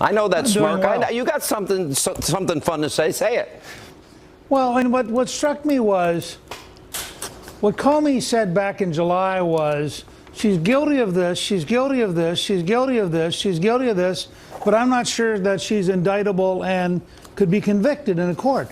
I know that smirk. Well. I know, you got something fun to say. Say it. Well, and what struck me was what Comey said back in July was, she's guilty of this, she's guilty of this, she's guilty of this, she's guilty of this, but I'm not sure that she's indictable and could be convicted in a court.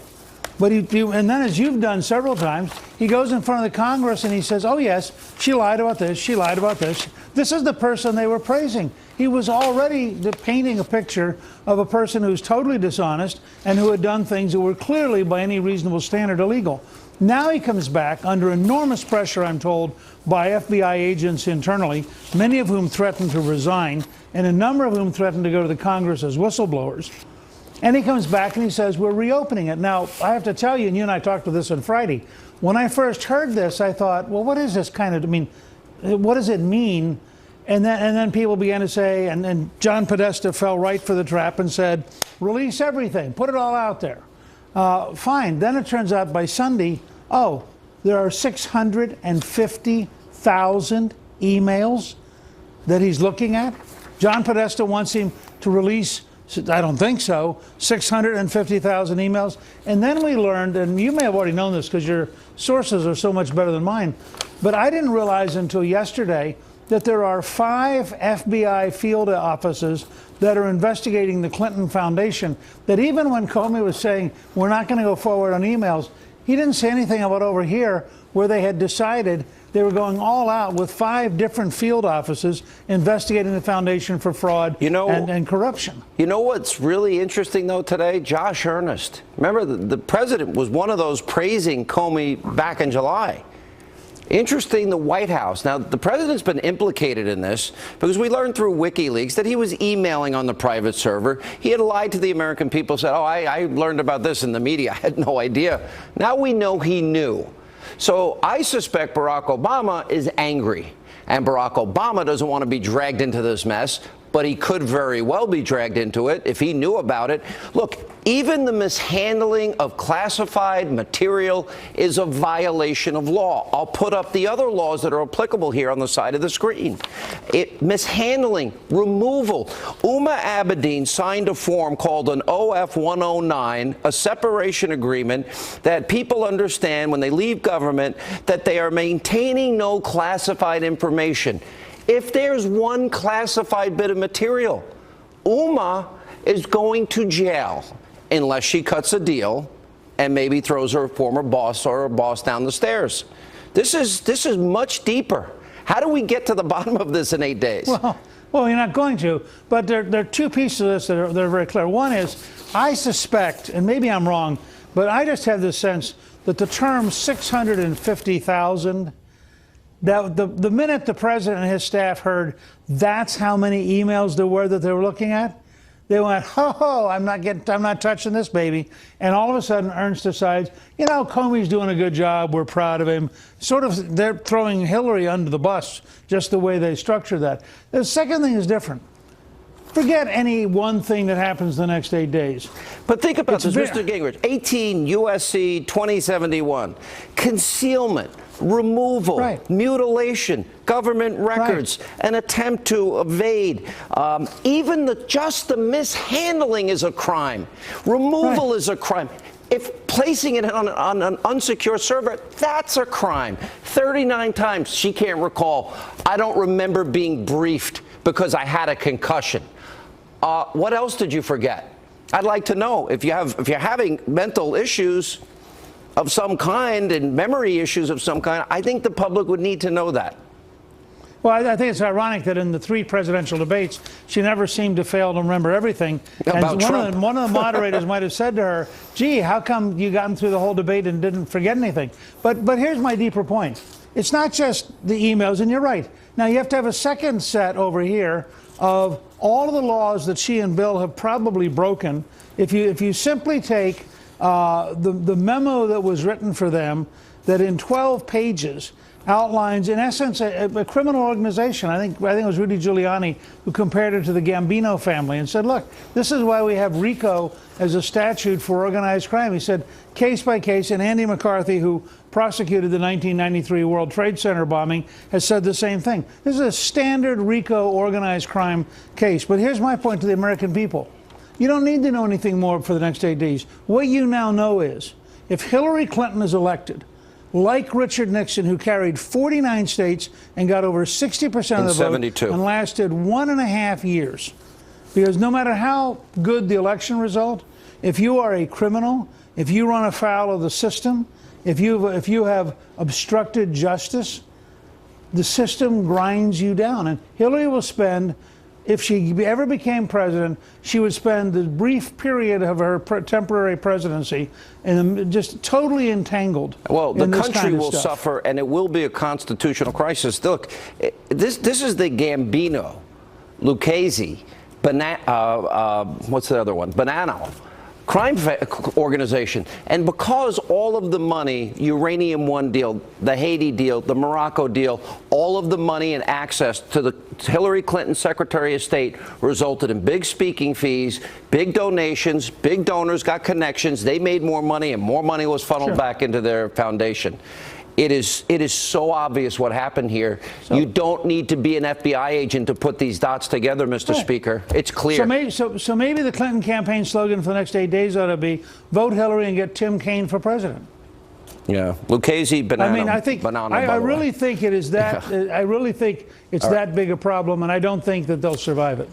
But and then, as you've done several times, he goes in front of the Congress and he says, oh, yes, she lied about this, she lied about this. This is the person they were praising. He was already painting a picture of a person who's totally dishonest and who had done things that were clearly, by any reasonable standard, illegal. Now he comes back under enormous pressure, I'm told, by FBI agents internally, many of whom threatened to resign, and a number of whom threatened to go to the Congress as whistleblowers. And he comes back and he says, we're reopening it. Now, I have to tell you, and you and I talked about this on Friday, when I first heard this, I thought, well, what is this kind of, I mean, what does it mean? And then people began to say, and John Podesta fell right for the trap and said, release everything, put it all out there. Fine. Then it turns out by Sunday, oh, there are 650,000 emails that he's looking at. John Podesta wants him to release, I don't think so, 650,000 emails. And then we learned, and you may have already known this because your sources are so much better than mine, but I didn't realize until yesterday that there are 5 FBI field offices that are investigating the Clinton Foundation, that even when Comey was saying, we're not going to go forward on emails, he didn't say anything about over here where they had decided they were going all out with 5 different field offices investigating the foundation for fraud and corruption. You know what's really interesting, though, today? Josh Earnest. Remember, the president was one of those praising Comey back in July. Interesting, the White House. Now, the president's been implicated in this because we learned through WikiLeaks that he was emailing on the private server. He had lied to the American people, said, oh, I learned about this in the media. I had no idea. Now we know he knew. So I suspect Barack Obama is angry. And Barack Obama doesn't want to be dragged into this mess, but he could very well be dragged into it if he knew about it. Look, even the mishandling of classified material is a violation of law. I'll put up the other laws that are applicable here on the side of the screen. Mishandling, removal. Uma Abedin signed a form called an OF-109, a separation agreement that people understand when they leave government that they are maintaining no classified information. If there's one classified bit of material, Uma is going to jail unless she cuts a deal and maybe throws her former boss or her boss down the stairs. This is much deeper. How do we get to the bottom of this in 8 days? Well, you're not going to, but there are 2 pieces of this that are very clear. One is, I suspect, and maybe I'm wrong, but I just have this sense that the term 650,000, that the minute the president and his staff heard that's how many emails there were that they were looking at, they went, ho, I'm not touching this baby. And all of a sudden, Ernst decides, Comey's doing a good job. We're proud of him. Sort of, they're throwing Hillary under the bus, just the way they structure that. The second thing is different. Forget any one thing that happens the next 8 days. But think about this, Mr. Gingrich. 18 U.S.C. 2071. Concealment, removal, mutilation, government records, an attempt to evade. Even just the mishandling is a crime. Removal is a crime. If placing it on an unsecure server, that's a crime. 39 times, she can't recall. I don't remember being briefed because I had a concussion. What else did you forget? I'd like to know if you're having mental issues of some kind and memory issues of some kind. I think the public would need to know that. Well, I think it's ironic that in the 3 presidential debates, she never seemed to fail to remember everything. About Trump. One of the moderators might have said to her, gee, how come you gotten through the whole debate and didn't forget anything? But here's my deeper point. It's not just the emails, and you're right. Now, you have to have a second set over here of all of the laws that she and Bill have probably broken. If you simply take the memo that was written for them, that in 12 pages outlines, in essence, a criminal organization. I think it was Rudy Giuliani who compared it to the Gambino family and said, look, this is why we have RICO as a statute for organized crime. He said, case by case, and Andy McCarthy, who prosecuted the 1993 World Trade Center bombing, has said the same thing. This is a standard RICO organized crime case. But here's my point to the American people. You don't need to know anything more for the next 8 days. What you now know is, if Hillary Clinton is elected, like Richard Nixon, who carried 49 states and got over 60% of the vote 72. and lasted 1.5 years, because no matter how good the election result, if you are a criminal, if you run afoul of the system, if you have obstructed justice, the system grinds you down. And Hillary will spend, if she ever became president, she would spend the brief period of her temporary presidency and just totally entangled. Well, the in this country kind of will stuff. suffer, and it will be a constitutional crisis. Look, this is the Gambino, Lucchese, what's the other one? Bonanno crime organization. And because all of the money, Uranium One deal, the Haiti deal, the Morocco deal, all of the money and access to the Hillary Clinton Secretary of State resulted in big speaking fees, big donations, big donors got connections. They made more money, and more money was funneled back into their foundation. It is so obvious what happened here. You don't need to be an FBI agent to put these dots together, Mr. Speaker. It's clear. So maybe the Clinton campaign slogan for the next 8 days ought to be, vote Hillary and get Tim Kaine for president. Yeah, Lucchese, Bonanno. I mean, I really think it is that. I really think it's that big a problem, and I don't think that they'll survive it.